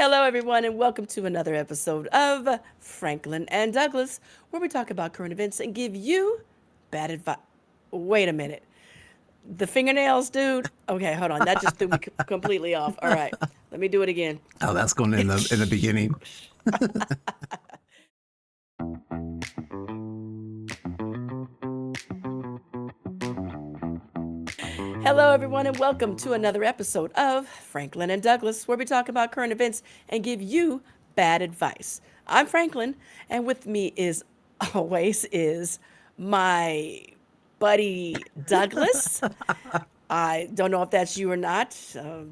Hello, everyone, and welcome to another episode of Franklin and Douglas, where we talk about current events and give you bad advice. Wait a minute. The fingernails, dude. Okay, hold on. That just threw me completely off. All right, let me do it again. Oh, that's going in the beginning. Hello, everyone, and welcome to another episode of Franklin and Douglas, where we talk about current events and give you bad advice. I'm Franklin, and with me is always is my buddy Douglas. I don't know if that's you or not.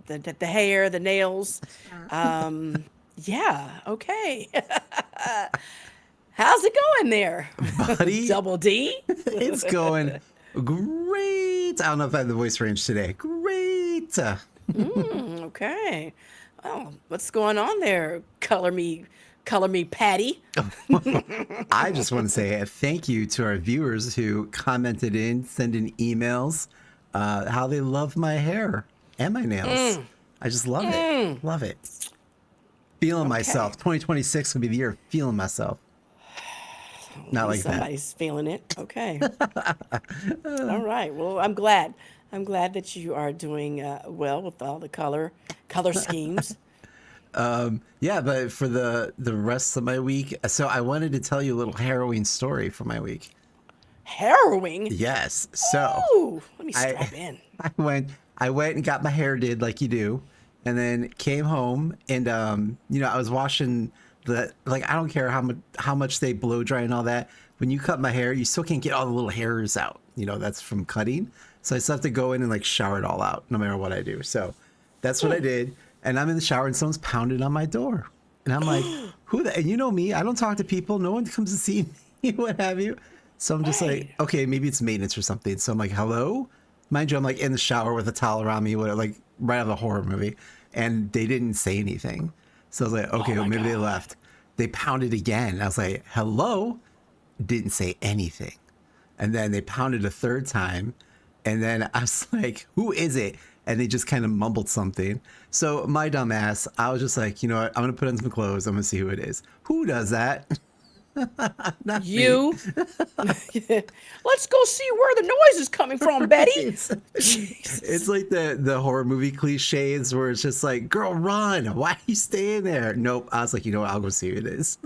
The hair, the nails. Um, yeah, okay. How's it going there, Buddy, Double D? it's going great. I don't know if I have the voice range today. Great. Okay. Well, what's going on there? Color me, Patty. I just want to say thank you to our viewers who commented in, send in emails, how they love my hair and my nails. I just love it. Love it. Feeling Okay. myself. 2026 will be the year of feeling myself. At Not least like that. somebody's feeling it. Okay. All right. Well, I'm glad. I'm glad that you are doing well with all the color schemes. Yeah, but for the rest of my week, so I wanted to tell you a little harrowing story for my week. Harrowing. Yes. So Ooh, let me I strap in. I went and got my hair did like you do, and then came home and I was washing like I don't care how much they blow dry and all that. When you cut my hair, you still can't get all the little hairs out. That's from cutting. So I still have to go in and like shower it all out no matter what I do. So that's what I did. And I'm in the shower and someone's pounding on my door. And I'm like, who the, and you know me, I don't talk to people. No one comes to see me, what have you. So I'm just like, Right. okay, maybe it's maintenance or something. So I'm like, hello? Mind you, I'm like in the shower with a towel around me, like right out of a horror movie. And they didn't say anything. So I was like, Oh okay, well, my maybe they God. left. They pounded again. I was like, hello? Didn't say anything. And then they pounded a third time. And then I was like, who is it? And they just kind of mumbled something. So my dumb ass, I was just like, you know what? I'm going to put on some clothes. I'm going to see who it is. Who does that? Not me. You. Let's go see where the noise is coming from, Betty. It's, it's Jesus. like the horror movie cliches where it's just like, girl, run. Why are you staying there? Nope. I was like, you know what? I'll go see who it is.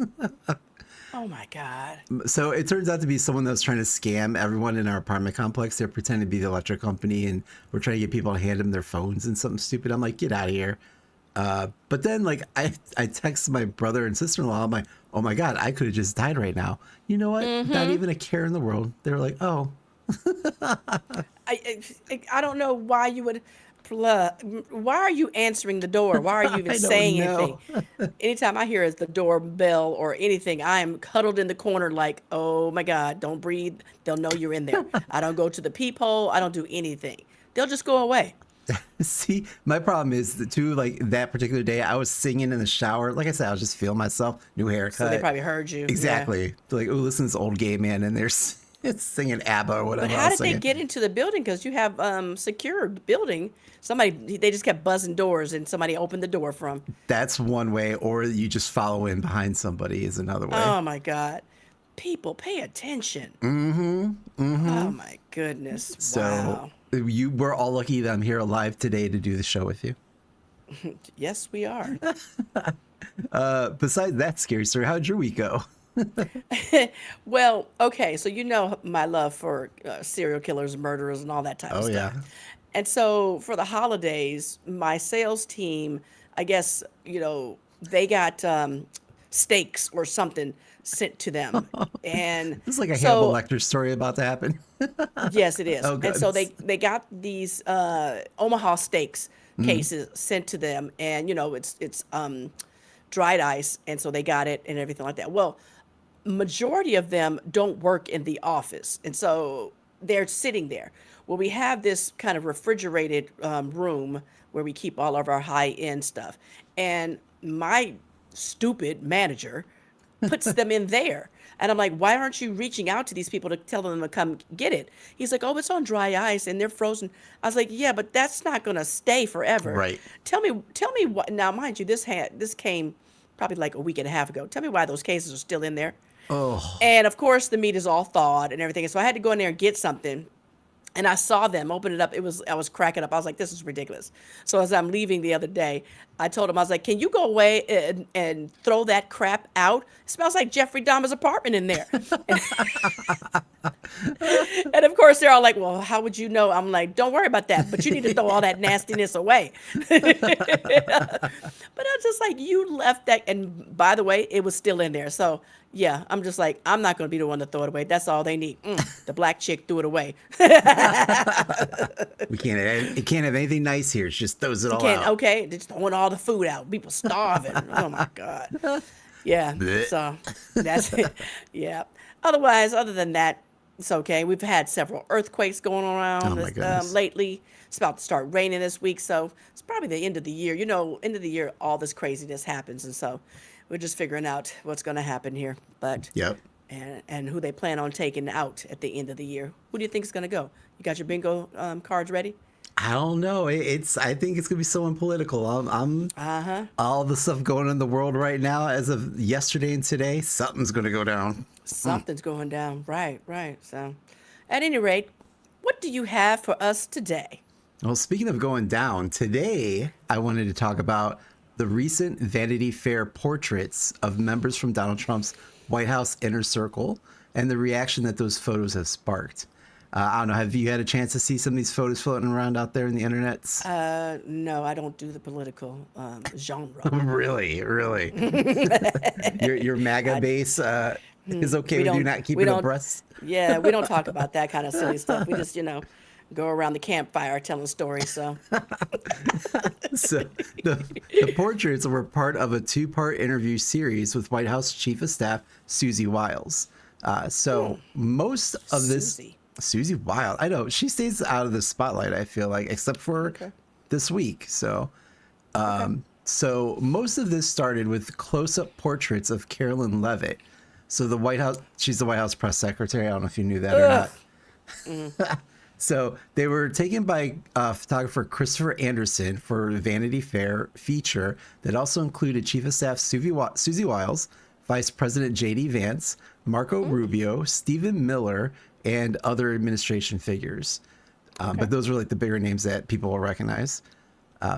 Oh my God. So it turns out to be someone that was trying to scam everyone in our apartment complex. They're pretending to be the electric company, and we're trying to get people to hand them their phones and something stupid. I'm like, get out of here. But then, like, I texted my brother and sister in law. I'm like, oh my God, I could have just died right now. You know what? Not even a care in the world. They were like, oh, I don't know why you would. Why are you answering the door? Why are you even I don't saying anything? know. Anytime I hear is the doorbell or anything, I am cuddled in the corner like, oh my God, don't breathe. They'll know you're in there. I don't go to the peephole. I don't do anything. They'll just go away. See, my problem is that too, like that particular day, I was singing in the shower. Like I said, I was just feeling myself, new So they haircut. probably heard you. Yeah. Exactly. Like, oh, listen to this old gay man, and they're it's singing ABBA or But whatever I how was did they singing. get into the building? Because you have secured building. Somebody they just kept buzzing doors and somebody opened the door from. That's one way, or you just follow in behind somebody is another way. Oh my God. People pay attention. Oh my goodness. So Wow. you we're all lucky that I'm here alive today to do the show with you. Yes, we are. Besides that scary story, how'd your week go? Well, okay, so you know my love for serial killers, murderers, and all that type of Oh stuff. yeah. And so for the holidays, my sales team, I guess, they got steaks or something sent to them. And This is like a Hannibal so Lecter story about to happen. yes, it is. Oh And so good. they got these Omaha steaks Mm. cases sent to them, and it's dried ice, and so they got it and everything like that. Well, majority of them don't work in the office, and so they're sitting there. Well, we have this kind of refrigerated room where we keep all of our high end stuff, and my stupid manager puts them in there. And I'm like, why aren't you reaching out to these people to tell them to come get it? He's like, oh, it's on dry ice and they're frozen. I was like, yeah, but that's not going to stay forever. Right. Tell me what. Now, mind you, this came probably like a week and a half ago. Tell me why those cases are still in there. Oh, And of course, the meat is all thawed and everything. So I had to go in there and get something. And I saw them open it up. I was cracking up. I was like, this is ridiculous. So as I'm leaving the other day, I told him, I was like, can you go away and throw that crap out? It smells like Jeffrey Dahmer's apartment in there. And of course, they're all like, well, how would you know? I'm like, don't worry about that, but you need to throw all that nastiness away. But I'm just like, you left that. And by the way, it was still in there. So yeah, I'm just like, I'm not going to be the one to throw it away. That's all they need. The black chick threw it away. we can't. It can't have anything nice here. It just throws it You all can't, out. okay? They're just throwing all the food out. People starving. Oh my God. Yeah. Blech. So that's it. Yeah. Otherwise, other than that, it's okay. We've had several earthquakes going Oh around my goodness. lately. It's about to start raining this week, so it's probably the end of the year. You know, end of the year, all this craziness happens, and so we're just figuring out what's going to happen here. But Yep. and who they plan on taking out at the end of the year. Who do you think is going to go? You got your bingo cards ready? I don't know. It's. I think it's gonna be so unpolitical. I'm. Uh huh. All the stuff going on in the world right now, as of yesterday and today, something's gonna go down. Something's going down. Right, right. So, at any rate, what do you have for us today? Well, speaking of going down, today I wanted to talk about the recent Vanity Fair portraits of members from Donald Trump's White House inner circle and the reaction that those photos have sparked. I don't know. Have you had a chance to see some of these photos floating around out there in the internets? No, I don't do the political genre. Really, really. Your MAGA base is okay We with you don't. not We keeping don't. abreast. Yeah, we don't talk about that kind of silly stuff. We just, go around the campfire telling stories. So, So the portraits were part of a two-part interview series with White House Chief of Staff Susie Wiles. So most of this, Susie. Susie Wiles, I know she stays out of the spotlight. I feel like, except for Okay. this week. So Okay. so most of this started with close-up portraits of Carolyn Levitt. So the White House, she's the White House press secretary. I don't know if you knew that or Ugh. not. So they were taken by photographer Christopher Anderson for Vanity Fair feature that also included Chief of Staff Susie Wiles, Vice President J.D. Vance, Marco Rubio, Stephen Miller, and other administration figures. But those were like the bigger names that people will recognize.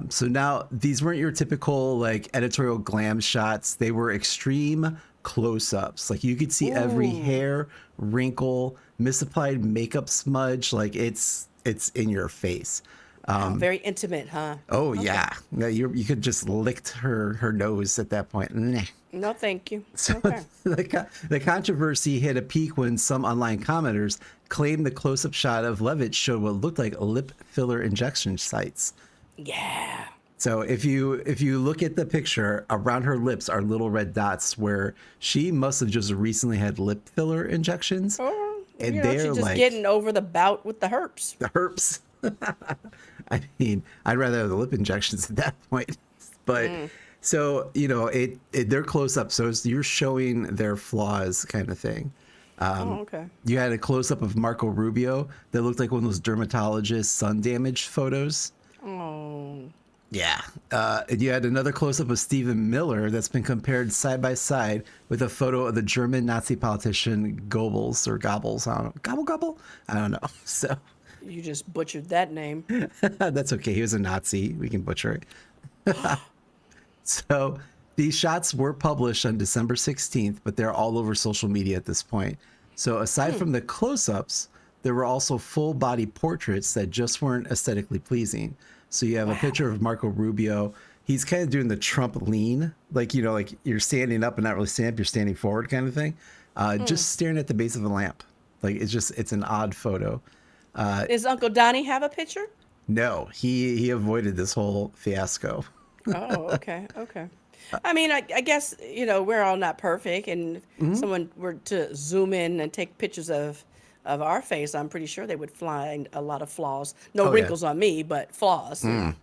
So now these weren't your typical like editorial glam shots. They were extreme close-ups. Like you could see every hair, wrinkle, misapplied makeup smudge. Like it's in your face. Wow, very intimate, huh? Oh yeah, no, you could just lick her nose at that point. Nah. No, thank you. So Okay. the controversy hit a peak when some online commenters claimed the close-up shot of Levitt showed what looked like lip filler injection sites. Yeah. So if you look at the picture, around her lips are little red dots where she must have just recently had lip filler injections, Or, and she's they're just like getting over the bout with the herpes. the herpes. I mean, I'd rather have the lip injections at that point. But so they're close up, so you're showing their flaws, kind of thing. Oh, okay. You had a close up of Marco Rubio that looked like one of those dermatologist sun damage photos. Oh. Yeah. And you had another close up of Stephen Miller that's been compared side by side with a photo of the German Nazi politician Goebbels or Goebbels. I don't know. Gobble? I don't know. So You just butchered that name. that's okay. He was a Nazi. We can butcher it. So these shots were published on December 16th, but they're all over social media at this point. So aside from the close ups, there were also full body portraits that just weren't aesthetically pleasing. So you have a picture of Marco Rubio. He's kind of doing the Trump lean, like you're standing up and not really standing up, you're standing forward kind of thing. Just staring at the base of a lamp. Like it's an odd photo. Does Uncle Donnie have a picture? No, he avoided this whole fiasco. Oh, okay, okay. I mean, I guess, we're all not perfect, and if someone were to zoom in and take pictures of our face, I'm pretty sure they would find a lot of flaws. No Oh, yeah. wrinkles on me, but flaws. I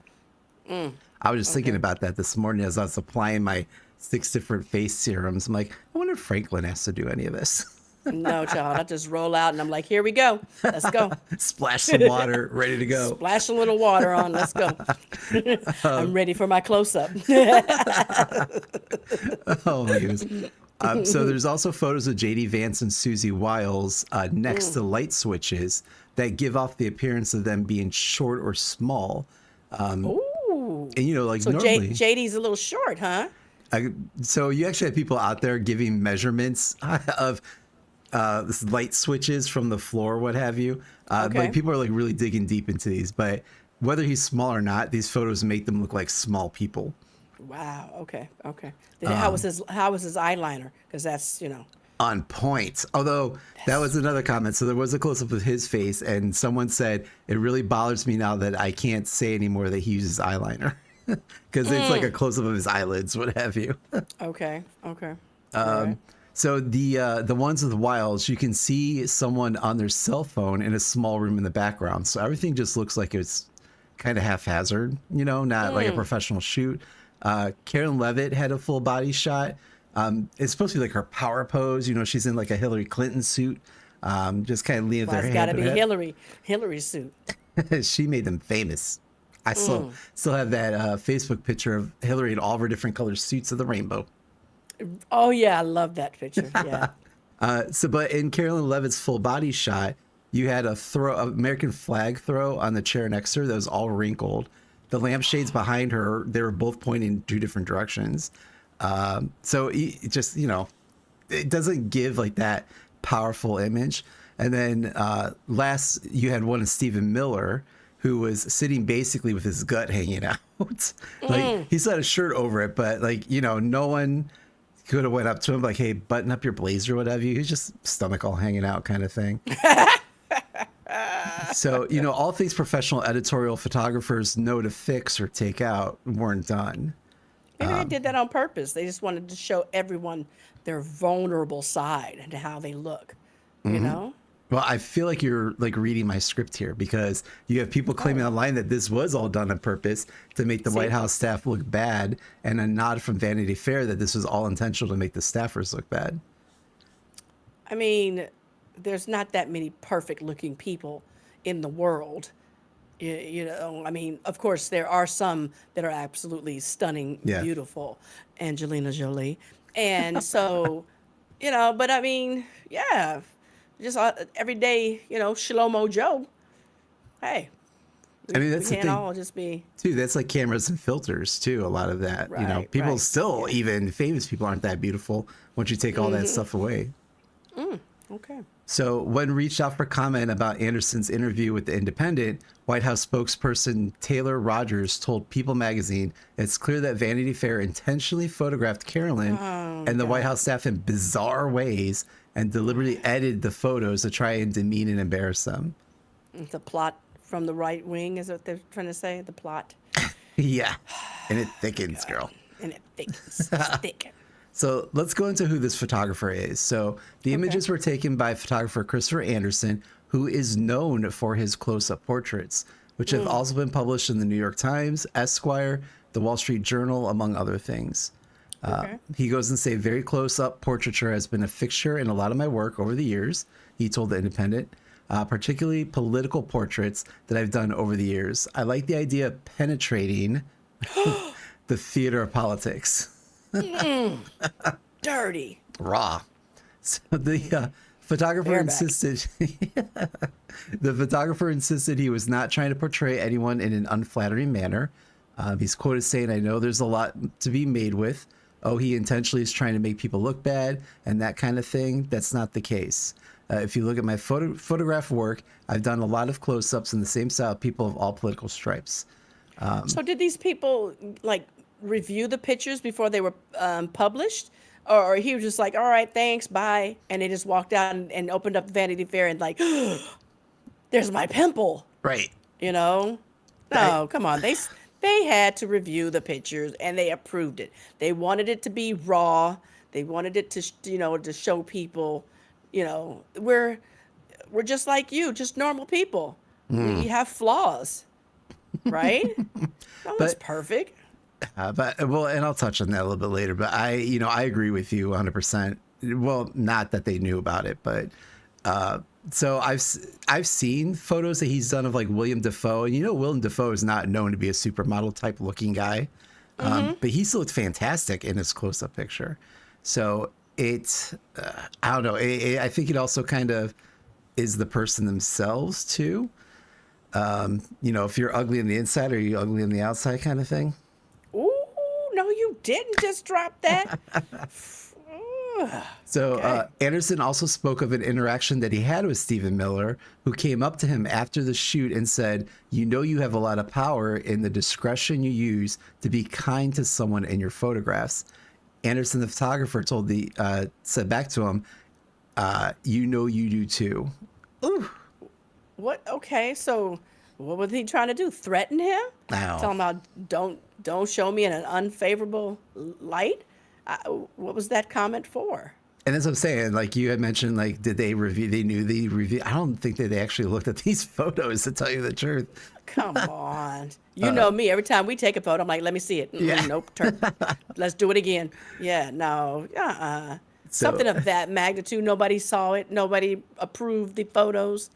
was just thinking about that this morning as I was applying my 6 different face serums. I'm like, I wonder if Franklin has to do any of this. No, child. I just roll out and I'm like, here we go. Let's go. Splash some water, ready to go. Splash a little water on. Let's go. I'm ready for my close up. Oh my goodness. So there's also photos of JD Vance and Susie Wiles next to light switches that give off the appearance of them being short or small. Ooh. And you know, like So normally, JD's a little short, huh? so you actually have people out there giving measurements of this light switches from the floor, what have you. Okay. Like people are like really digging deep into these, but whether he's small or not, these photos make them look like small people. Wow. Okay. Okay. Then how was his eyeliner? Because that's On point. Although that was another comment. So there was a close up of his face, and someone said it really bothers me now that I can't say anymore that he uses eyeliner because it's like a close up of his eyelids, what have you. okay. Okay. All right. So the ones with Wiles, you can see someone on their cell phone in a small room in the background. So everything just looks like it's kind of haphazard, you know, not like a professional shoot. Karen Levitt had a full body shot. It's supposed to be like her power pose. You know, she's in like a Hillary Clinton suit, just kind of leaning Well, their it's got hand. to be Hillary's suit. She made them famous. I still have that Facebook picture of Hillary in all of her different color suits of the rainbow. Oh yeah, I love that picture. Yeah. But in Carolyn Levitt's full body shot, you had a American flag throw on the chair next to her that was all wrinkled. The lampshades behind her, they were both pointing in 2 different directions. So it just, you know, it doesn't give like that powerful image. And then last, you had one of Stephen Miller, who was sitting basically with his gut hanging out. Like he's got a shirt over it, but like, you know, no one could have went up to him like, hey, button up your blazer or whatever. He's just stomach all hanging out kind of thing. So, you know, all things professional editorial photographers know to fix or take out weren't done. Maybe they did that on purpose. They just wanted to show everyone their vulnerable side and how they look. You know? Well, I feel like you're like reading my script here because you have people claiming online that this was all done on purpose to make the See? White House staff look bad, and a nod from Vanity Fair that this was all intentional to make the staffers look bad. I mean, there's not that many perfect looking people in the world. You know, I mean, of course, there are some that are absolutely stunning, Yeah. beautiful, Angelina Jolie. And so, you know, but I mean, yeah, just everyday, Shlomo Joe. Hey, I mean, we that's the can't thing all just be too. That's like cameras and filters too. A lot of that, you know, right, people right. still, Yeah. even famous people, aren't that beautiful once you take all that stuff away. Okay. So, when reached out for comment about Anderson's interview with The Independent, White House spokesperson Taylor Rogers told People magazine it's clear that Vanity Fair intentionally photographed Carolyn and the White House staff in bizarre ways and deliberately edited the photos to try and demean and embarrass them. The plot from the right wing is what they're trying to say. The plot, Yeah, and it thickens, girl. and it thickens. It's thick. So let's go into who this photographer is. So the images were taken by photographer Christopher Anderson, who is known for his close-up portraits, which have also been published in the New York Times, Esquire, the Wall Street Journal, among other things. Okay. He goes and say very close-up portraiture has been a fixture in a lot of my work over the years, he told The Independent, particularly political portraits that I've done over the years. I like the idea of penetrating the theater of politics. Dirty. Raw. So the photographer Bareback. insisted the photographer insisted he was not trying to portray anyone in an unflattering manner. He's quoted saying, "I know there's a lot to be made with. Oh, he intentionally is trying to make people look bad and that kind of thing. That's not the case. If you look at my photograph work, I've done a lot of close-ups in the same style of people of all political stripes." So did these people like review the pictures before they were published, or he was just like, "All right, thanks, bye," and they just walked out and opened up Vanity Fair and like, "There's my pimple," Right. you know? No, come on, they had to review the pictures and they approved it. They wanted it to be raw. They wanted it to to show people, we're just like you, just normal people. We have flaws, right? No one's But perfect. But well, and I'll touch on that a little bit later. But I agree with you 100%. Well, not that they knew about it, but uh, so I've seen photos that he's done of like William Dafoe, and William Dafoe is not known to be a supermodel type looking guy, Mm-hmm. but he still looked fantastic in his close up picture. So I don't know. I think it also kind of is the person themselves too. If you're ugly on the inside, are you ugly on the outside, kind of thing. Ooh, no, you didn't just drop that. Ugh, So okay. Anderson also spoke of an interaction that he had with Stephen Miller, who came up to him after the shoot and said, you have a lot of power in the discretion you use to be kind to someone in your photographs." Anderson, the photographer, said back to him, you do too. Ooh, What? Okay, so what was he trying to do? Threaten him? Tell wow. him about don't show me in an unfavorable light? I, what was that comment for? And as I'm saying, like you had mentioned, like, did they review? They knew the review. I don't think that they actually looked at these photos, to tell you the truth. Come on. You Uh, know me. Every time we take a photo, I'm like, let me see it. yeah. Nope. Let's do it again. Yeah, no. So Something of that magnitude. Nobody saw it. Nobody approved the photos.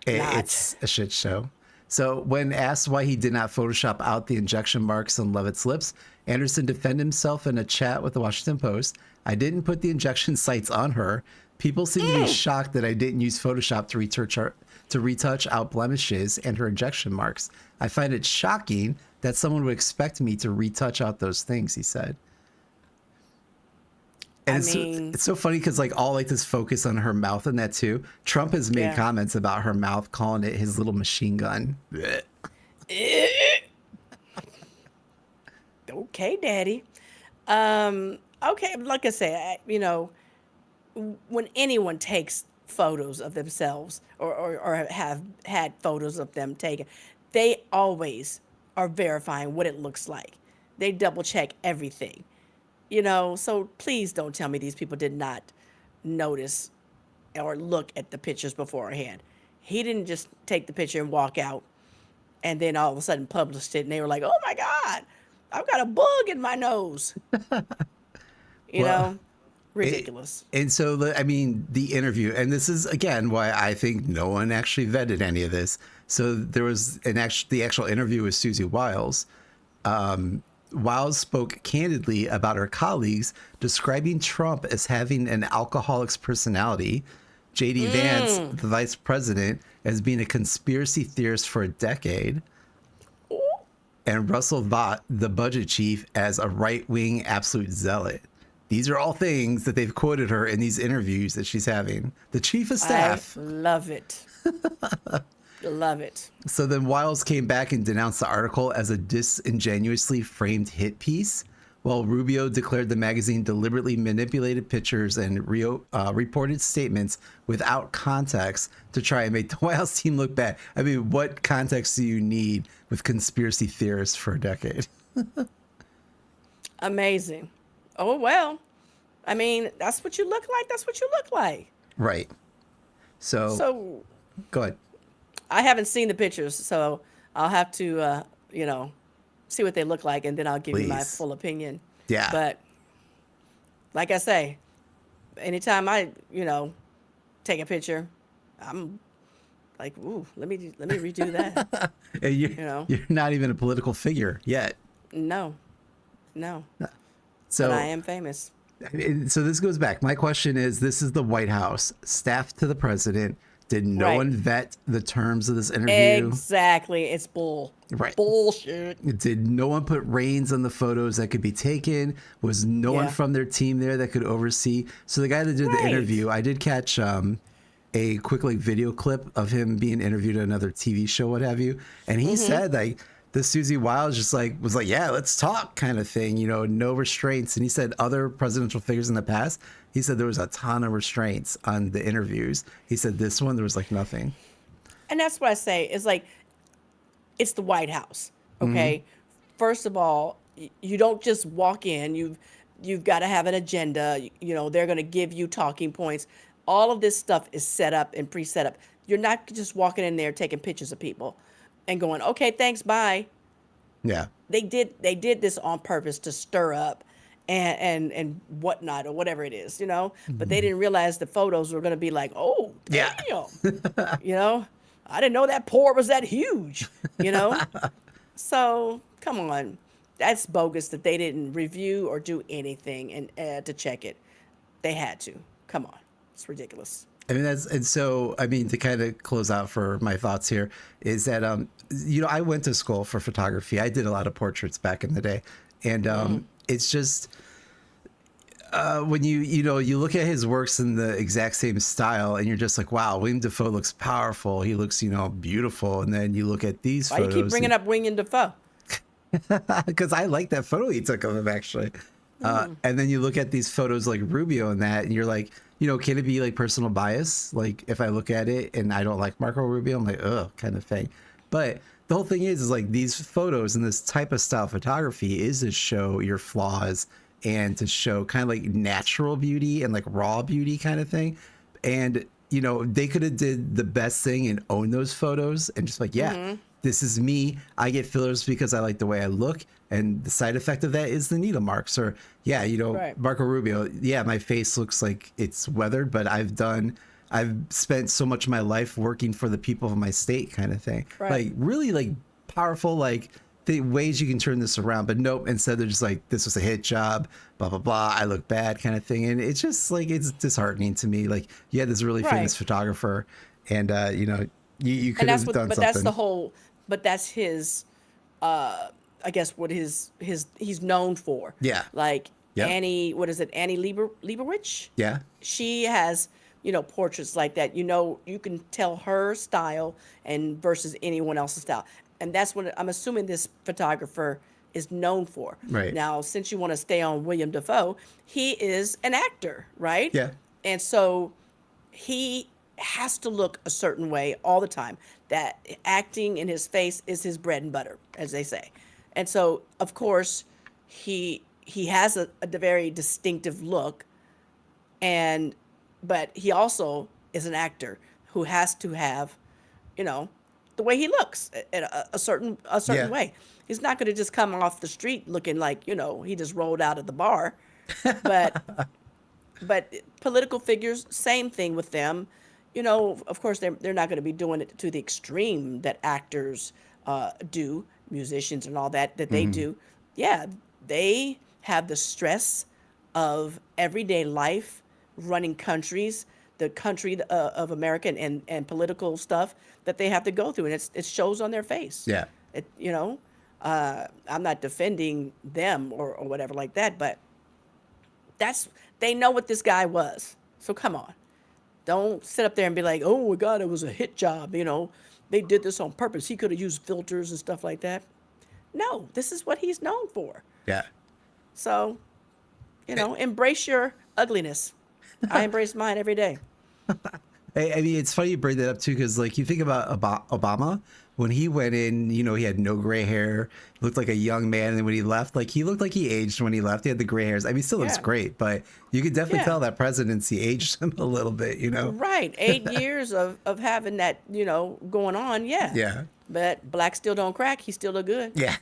Not. it's a shit show. So when asked why he did not Photoshop out the injection marks on Levitt's lips, Anderson defended himself in a chat with the Washington Post. "I didn't put the injection sites on her. People seem to be Mm, shocked that I didn't use Photoshop to retouch out blemishes and her injection marks. I find it shocking that someone would expect me to retouch out those things," he said. And I it's mean, so funny because like all like this focus on her mouth and that too. Trump has made yeah. comments about her mouth, calling it his little machine gun. Blech. Okay, daddy. Okay, like I say, when anyone takes photos of themselves or have had photos of them taken, they always are verifying what it looks like. They double check everything. So please don't tell me these people did not notice or look at the pictures beforehand. He didn't just take the picture and walk out and then all of a sudden published it and they were like, oh my God, I've got a bug in my nose. You Well, know, it, ridiculous. and so I mean the interview, and this is again why I think no one actually vetted any of this. So there was the actual interview with Susie Wiles. Wiles spoke candidly about her colleagues, describing Trump as having an alcoholic's personality, JD Vance, Mm. the vice president, as being a conspiracy theorist for a decade, Ooh, and Russell Vought, the budget chief, as a right wing absolute zealot. These are all things that they've quoted her in these interviews that she's having. The chief of I staff. love it. Love it. So then Wiles came back and denounced the article as a disingenuously framed hit piece, while Rubio declared the magazine deliberately manipulated pictures and reported statements without context to try and make the White House team look bad. I mean, what context do you need with conspiracy theorists for a decade? Amazing. Oh, well. I mean, that's what you look like. That's what you look like. Right. So So go ahead. I haven't seen the pictures, so I'll have to, you know, see what they look like, and then I'll give you my Please. full opinion. Yeah. But like I say, anytime I, take a picture, I'm like, ooh, let me redo that. And You know, you're not even a political figure yet. no, no, but I So am famous. so this goes back. My question is, this is the White House, staff to the president. Did no Right. one vet the terms of this interview? Exactly. It's Right. bullshit. Did no one put reins on the photos that could be taken? Was no one Yeah. from their team there that could oversee? So the guy that did the Right. interview, I did catch a quick like video clip of him being interviewed on another TV show, what have you, and he Mm-hmm. said like the Susie Wiles just like was like, yeah, let's talk kind of thing, no restraints. And he said other presidential figures in the past, he said there was a ton of restraints on the interviews. He said this one there was like nothing. And that's what I say. It's like it's the White House. Hmm. Okay. First of all, you don't just walk in. You've got to have an agenda. They're going to give you talking points. All of this stuff is set up and pre-set up. You're not just walking in there taking pictures of people and going, "Okay, thanks, bye." Yeah. They did this on purpose to stir up and whatnot or whatever it is, But they Mhm. didn't realize the photos were going to be like, oh Yeah. damn, you know. I didn't know that port was that huge, you know. So come on, that's bogus that they didn't review or do anything and to check it. They had to. Come on, it's ridiculous. I mean, and so I mean, to kind of close out for my thoughts here is that I went to school for photography. I did a lot of portraits back in the day, and it's just when you look at his works in the exact same style, and you're just like, wow, William Dafoe looks powerful. He looks beautiful, and then you look at these Why you keep photos, bringing up William Dafoe? because I like that photo he took of him actually. And then you look at these photos like Rubio and that, and you're like, can it be like personal bias? Like if I look at it and I don't like Marco Rubio, I'm like, ugh, kind of thing. But the whole thing is like these photos and this type of style photography is to show your flaws and to show kind of like natural beauty and like raw beauty kind of thing. And they could have did the best thing and own those photos and just like, yeah, this is me. I get fillers because I like the way I look. And the side effect of that is the needle marks. Or, yeah, Right. Marco Rubio, yeah, my face looks like it's weathered, but I've spent so much of my life working for the people of my state kind of thing. Right. Like, really, like, powerful, like, the ways you can turn this around. But nope, instead they're just like, this was a hit job, blah, blah, blah. I look bad kind of thing. And it's just like, it's disheartening to me. Like, you had this really Right. famous photographer and, you And could that's have what, done but that's the something. whole, but that's his, I guess what his he's known for. Yeah. Like Yep. Annie, what is it? Annie Lieberich? Yeah. She has, portraits like that. You can tell her style and versus anyone else's style. And that's what I'm assuming this photographer is known for. Right. Now, since you want to stay on William Dafoe, he is an actor, right? Yeah. And so he has to look a certain way all the time. That acting in his face is his bread and butter, as they say. And so, of course, he has a very distinctive look, and but he also is an actor who has to have, you know, the way he looks in a certain Yeah. way. He's not going to just come off the street looking like he just rolled out of the bar, but but political figures, same thing with them. Of course, they're not going to be doing it to the extreme that actors do, musicians and all that they Hmm. do. Yeah, they have the stress of everyday life, running countries, the country of America, and political stuff that they have to go through, and it shows on their face. Yeah. I'm not defending them or whatever like that, but that's they know what this guy was. So come on. Don't sit up there and be like, "Oh my God, it was a hit job." They did this on purpose. He could have used filters and stuff like that. No, this is what he's known for. Yeah. So, embrace your ugliness. I embrace mine every day. I mean, it's funny you bring that up too, because like you think about Obama when he went in, he had no gray hair, looked like a young man, and then when he left, like he looked like he aged when he left. He had the gray hairs. I mean, he still looks Yeah, great, but you could definitely yeah, tell that presidency aged him a little bit. right. 8 years of having that, going on. Yeah, Yeah. but black still don't crack. He still look good. Yeah.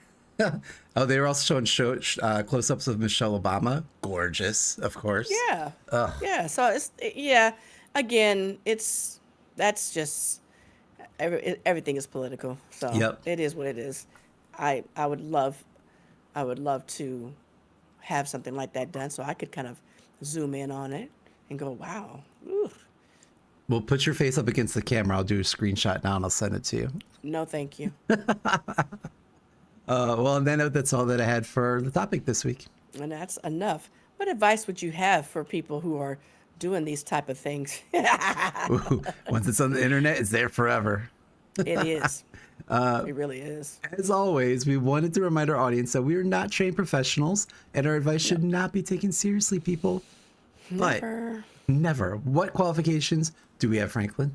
Oh, they were also showing close-ups of Michelle Obama. Gorgeous, of course. Yeah, Ugh. yeah. So yeah. Again, that's just everything is political. So Yep. it is what it is. I would love to have something like that done so I could kind of zoom in on it and go, wow, ooh, Well, put your face up against the camera. I'll do a screenshot now and I'll send it to you. no, thank you. Well, and then that's all that I had for the topic this week. And that's enough. What advice would you have for people who are doing these type of things? Ooh, once it's on the internet, it's there forever. It is. It really is. As always, we wanted to remind our audience that we are not trained professionals and our advice should not be taken seriously, people. But Never. never. What qualifications do we have, Franklin?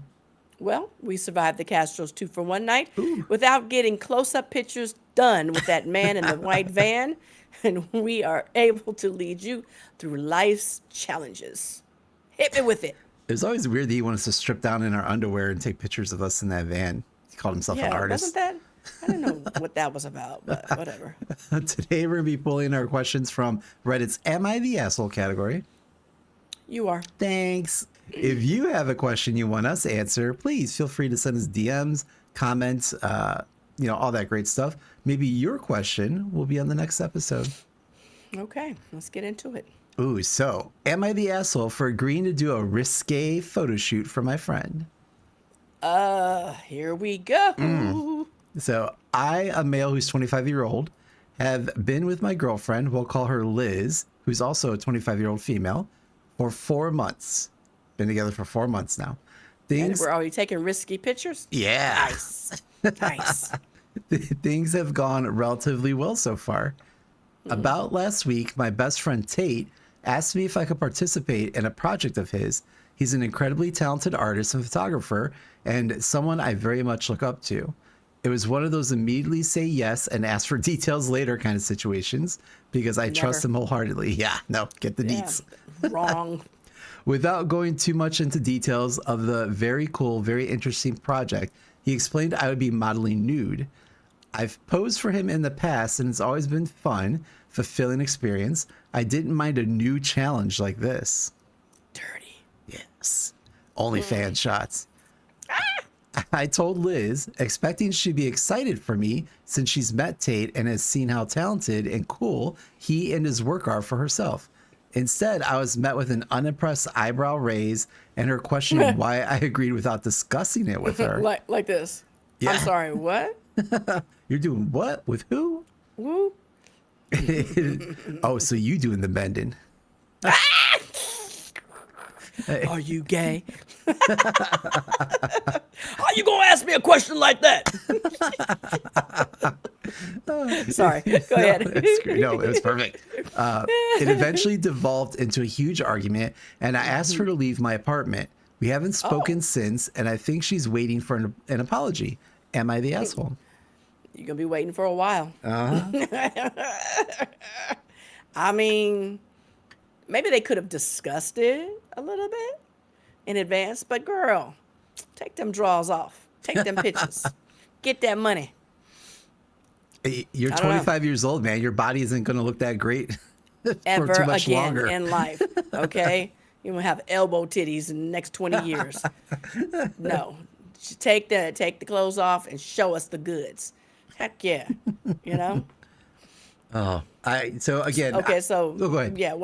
Well, we survived the Castros 2 for 1 night without getting close up pictures done with that man in the white van. And we are able to lead you through life's challenges. Hit me with it. It was always weird that he wanted us to strip down in our underwear and take pictures of us in that van. He called himself an Yeah, wasn't artist. that? I don't know what that was about, but whatever. Today we're gonna be pulling our questions from Reddit's "Am I the Asshole" category. You are. Thanks. If you have a question you want us to answer, please feel free to send us DMs, comments, all that great stuff. Maybe your question will be on the next episode. Okay, let's get into it. Ooh, so am I the asshole for agreeing to do a risque photo shoot for my friend? Here we go. So I, a male who's 25-year-old, have been with my girlfriend, we'll call her Liz, who's also a 25-year-old female, for 4 months. Been together for 4 months now. And we're already taking risky pictures? Yeah. Nice. Nice. Things have gone relatively well so far. About last week, my best friend Tate asked me if I could participate in a project of his. He's an incredibly talented artist and photographer, and someone I very much look up to. It was one of those immediately say yes and ask for details later kind of situations because I trust him wholeheartedly. Yeah, no, get the deets. Wrong. Without going too much into details of the very cool, very interesting project, he explained I would be modeling nude. I've posed for him in the past and it's always been fun, fulfilling experience. I didn't mind a new challenge like this. Dirty. Yes. OnlyFans shots. I told Liz, expecting she'd be excited for me since she's met Tate and has seen how talented and cool he and his work are for herself. Instead, I was met with an unimpressed eyebrow raise and her questioning why I agreed without discussing it with her. Like this. Yeah. I'm sorry, what? You're doing what? With who? Woo? Oh, so you doing the bending. Are you gay? How you gonna ask me a question like that? Sorry, go ahead. No, it was perfect. It eventually devolved into a huge argument, and I asked her to leave my apartment. We haven't spoken since, and I think she's waiting for an apology. Am I the asshole? You're gonna be waiting for a while. I mean, maybe they could have discussed it a little bit in advance, but girl, take them drawers off. Take them pictures. Get that money. You're 25 years old, man. Your body isn't going to look that great Ever for too much again longer. in life, okay? You won't have elbow titties in the next 20 years. No. Take the clothes off and show us the goods. Heck yeah. You know? So again. Okay, so go ahead. Yeah,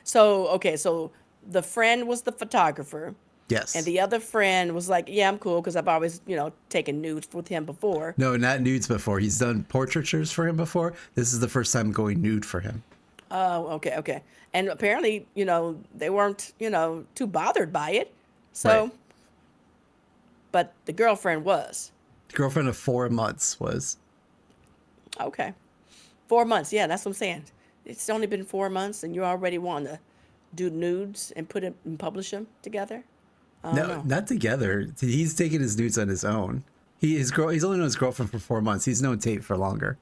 so the friend was the photographer. Yes. And the other friend was like, yeah, I'm cool because I've always, taken nudes with him before. No, not nudes before. He's done portraitures for him before. This is the first time going nude for him. Oh, okay. And apparently, they weren't, too bothered by it. So, Right. But the girlfriend was. Girlfriend of 4 months was. Okay. 4 months. Yeah, that's what I'm saying. It's only been 4 months and you already want to do nudes and put it and publish them together? No, not together. He's taking his nudes on his own. He's only known his girlfriend for 4 months. He's known Tate for longer.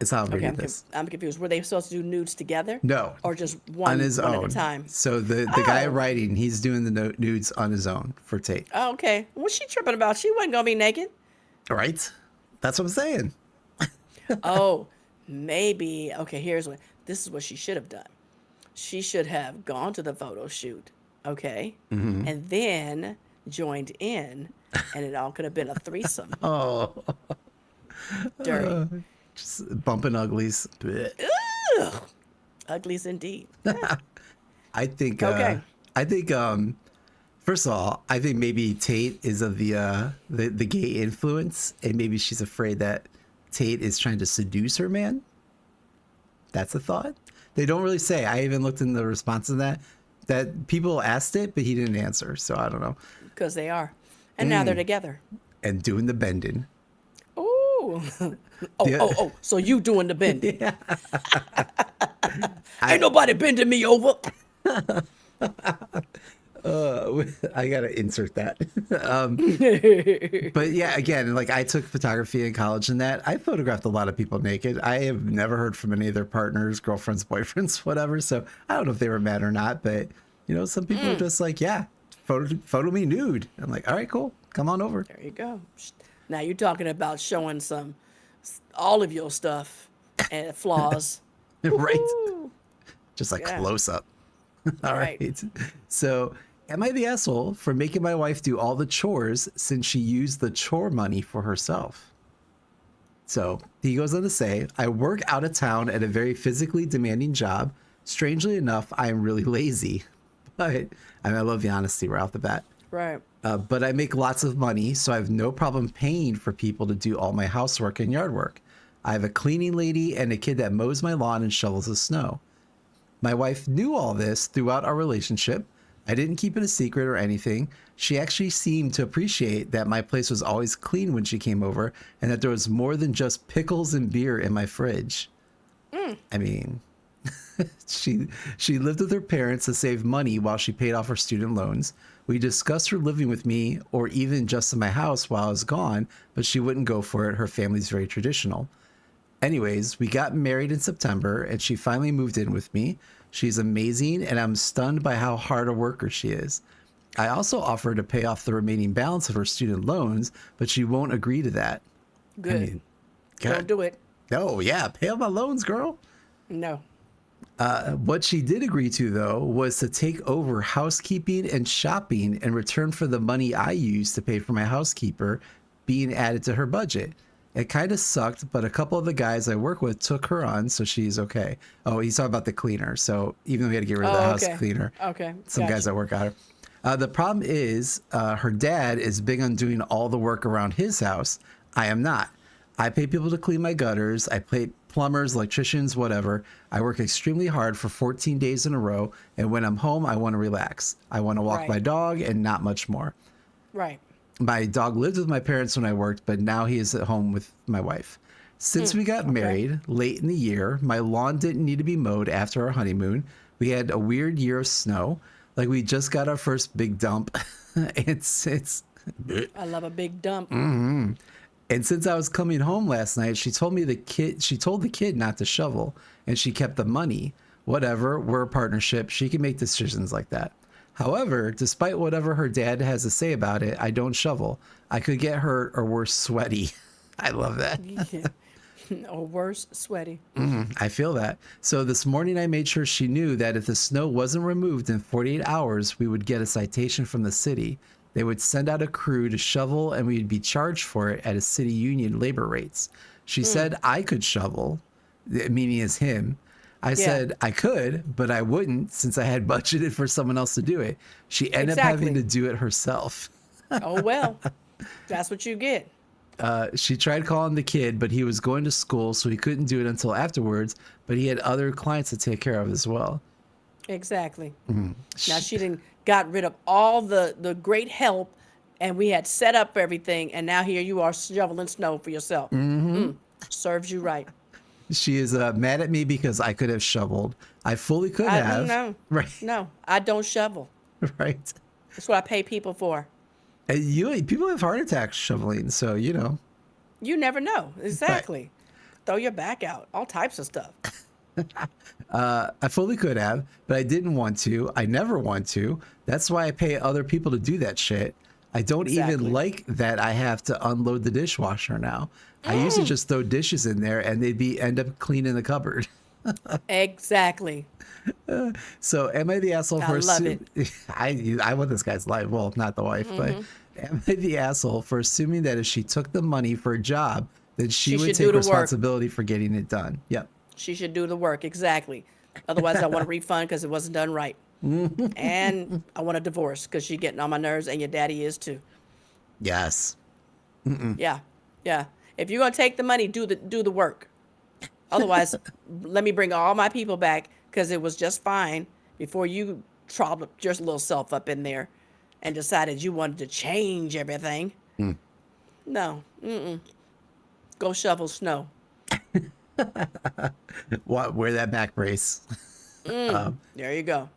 It's how I'm reading this. I'm confused. Were they supposed to do nudes together? No. Or just one, On his one own. at a time? So the guy writing, he's doing the nudes on his own for Tate. Oh, okay. What's she tripping about? She wasn't going to be naked. Right? That's what I'm saying. Oh, maybe. Okay, this is what she should have done. She should have gone to the photo shoot, okay? Mm-hmm. And then joined in, and it all could have been a threesome. Oh. Dirty. Just bumping uglies. Blech. Ugh. Uglies indeed. I think Okay. First of all, I think maybe Tate is of the gay influence, and maybe she's afraid that Tate is trying to seduce her man. That's a thought. They don't really say. I even looked in the response to that people asked it, but he didn't answer. So I don't know. Because they are. And now they're together. And doing the bending. Ooh. Oh, so you doing the bending. Yeah. Ain't nobody bending me over. I gotta insert that. But yeah, again, like I took photography in college and that I photographed a lot of people naked. I have never heard from any of their partners, girlfriends, boyfriends, whatever. So I don't know if they were mad or not, but some people are just like, yeah, photo me nude. I'm like, all right, cool. Come on over. There you go. Now you're talking about showing all of your stuff and flaws. Right? Woohoo! Just like Yeah. close up. All Right. right. So, am I the asshole for making my wife do all the chores since she used the chore money for herself? So, he goes on to say, I work out of town at a very physically demanding job. Strangely enough, I am really lazy. But I love the honesty right off the bat. Right. But I make lots of money, so I have no problem paying for people to do all my housework and yard work. I have a cleaning lady and a kid that mows my lawn and shovels the snow. My wife knew all this throughout our relationship. I didn't keep it a secret or anything. She actually seemed to appreciate that my place was always clean when she came over and that there was more than just pickles and beer in my fridge. I mean, she lived with her parents to save money while she paid off her student loans. We discussed her living with me or even just in my house while I was gone, but she wouldn't go for it. Her family's very traditional. Anyways, we got married in September and she finally moved in with me. She's amazing and I'm stunned by how hard a worker she is. I also offered to pay off the remaining balance of her student loans, but she won't agree to that. I Good. mean, Don't God. do it. Oh, yeah, pay off my loans, girl. No. What she did agree to, though, was to take over housekeeping and shopping in return for the money I used to pay for my housekeeper being added to her budget. It kind of sucked, but a couple of the guys I work with took her on, so she's okay. Oh, he's talking about the cleaner. So even though we had to get rid of the Oh, house okay. cleaner, Okay. some guys Gotcha. that work out her. The problem is her dad is big on doing all the work around his house. I am not. I pay people to clean my gutters. I pay plumbers, electricians, whatever. I work extremely hard for 14 days in a row. And when I'm home, I want to relax. I want to walk Right. my dog and not much more. Right. My dog lived with my parents when I worked, but now he is at home with my wife. Since we got Okay. married late in the year, my lawn didn't need to be mowed after our honeymoon. We had a weird year of snow. Like we just got our first big dump. it's I love a big dump. And since I was coming home last night, she told the kid not to shovel and she kept the money. Whatever, we're a partnership. She can make decisions like that. However, despite whatever her dad has to say about it, I don't shovel. I could get hurt or worse, sweaty. I love that. Or worse, sweaty. I feel that. So this morning I made sure she knew that if the snow wasn't removed in 48 hours, we would get a citation from the city. They would send out a crew to shovel and we'd be charged for it at a city union labor rates. She said I could shovel, meaning as him. I said I could, but I wouldn't since I had budgeted for someone else to do it. She ended up having to do it herself. Oh, well. That's what you get. She tried calling the kid, but he was going to school, so he couldn't do it until afterwards. But he had other clients to take care of as well. Exactly. Now she didn't got rid of all the great help and we had set up everything and now here you are shoveling snow for yourself. Serves you right. She is mad at me because I could have shoveled. I fully could have. No. Right. No, I don't shovel. Right. That's what I pay people for. And people have heart attacks shoveling, so you know. You never know. Exactly. Throw your back out. All types of stuff. I fully could have, but I didn't want to. I never want to. That's why I pay other people to do that shit. I don't Exactly. even like that I have to unload the dishwasher now. I used to just throw dishes in there and they'd end up cleaning the cupboard. Exactly. So am I the asshole I for love I want this guy's life. Well, not the wife, but am I the asshole for assuming that if she took the money for a job, then she would should take do the work. responsibility for getting it done? Yep. She should do the work. Exactly. Otherwise, I want a refund because it wasn't done right. And I want a divorce because she's getting on my nerves and your daddy is too. Yes. Yeah. Yeah. If you're going to take the money, do the work. Otherwise, let me bring all my people back because it was just fine before you trolled just a little self up in there and decided you wanted to change everything. No. Go shovel snow. Wear that back brace. There you go.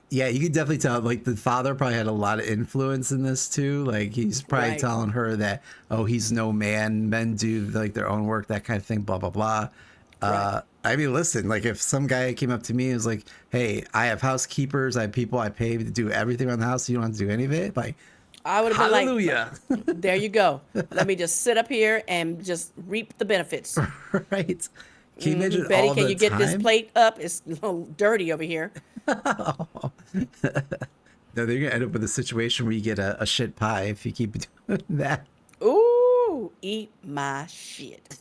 Yeah, you could definitely tell. Like the father probably had a lot of influence in this too. Like he's probably Right. telling her that, oh, he's no man. Men do like their own work, that kind of thing. Blah blah blah. Right. I mean, listen. Like if some guy came up to me and was like, "Hey, I have housekeepers. I have people I pay to do everything around the house. So you don't have to do any of it." Like, I would have been like, Hallelujah. there you go. Let me just sit up here and just reap the benefits. Right. Can you imagine Betty, all can the you get this time? plate up? It's a little dirty over here. No, they're gonna end up with a situation where you get a shit pie if you keep doing that. Ooh, eat my shit.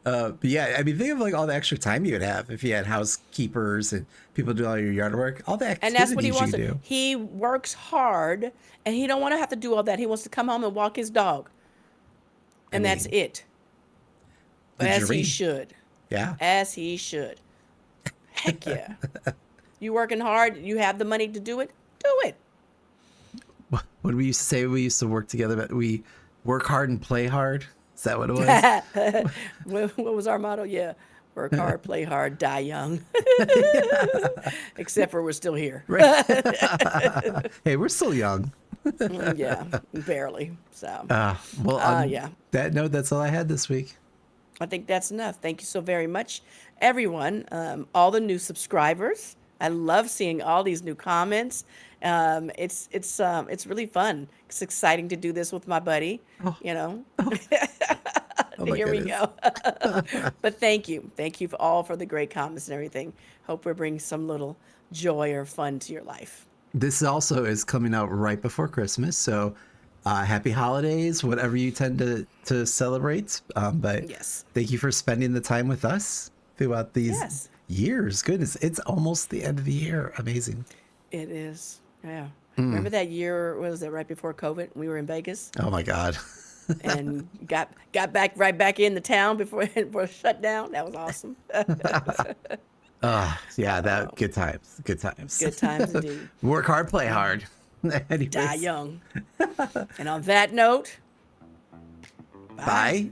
But yeah, I mean, think of like all the extra time you would have if you had housekeepers and people do all your yard work, all the And that's what he activities you wants could to. do. He works hard, and he don't want to have to do all that. He wants to come home and walk his dog, I and that's mean, it. the As he dream. should. Yeah. As he should. Heck yeah. You working hard, you have the money to do it, do it. What did we used to say? We used to work together, but we work hard and play hard. Is that what it was? What was our motto? Yeah. Work hard, play hard, die young. Except for we're still here. Right. Hey, we're still young. Yeah, barely. So, Well, on yeah. that note, that's all I had this week. I think that's enough. Thank you so very much, everyone. All the new subscribers. I love seeing all these new comments. It's really fun. It's exciting to do this with my buddy. You know. Oh my Here we goodness. go. But thank you for all for the great comments and everything. Hope we're bringing some little joy or fun to your life. This also is coming out right before Christmas, so happy holidays, whatever you tend to celebrate. But Yes. thank you for spending the time with us throughout these Yes. years. Goodness, it's almost the end of the year. Amazing. It is. Yeah. Remember that year? What was it? Right before COVID, we were in Vegas. Oh my God. And got back right back into town before it was shut down. That was awesome. Yeah, that good times. Good times. Good times indeed. Work hard, play hard. Die Anyways, young. And on that note, bye.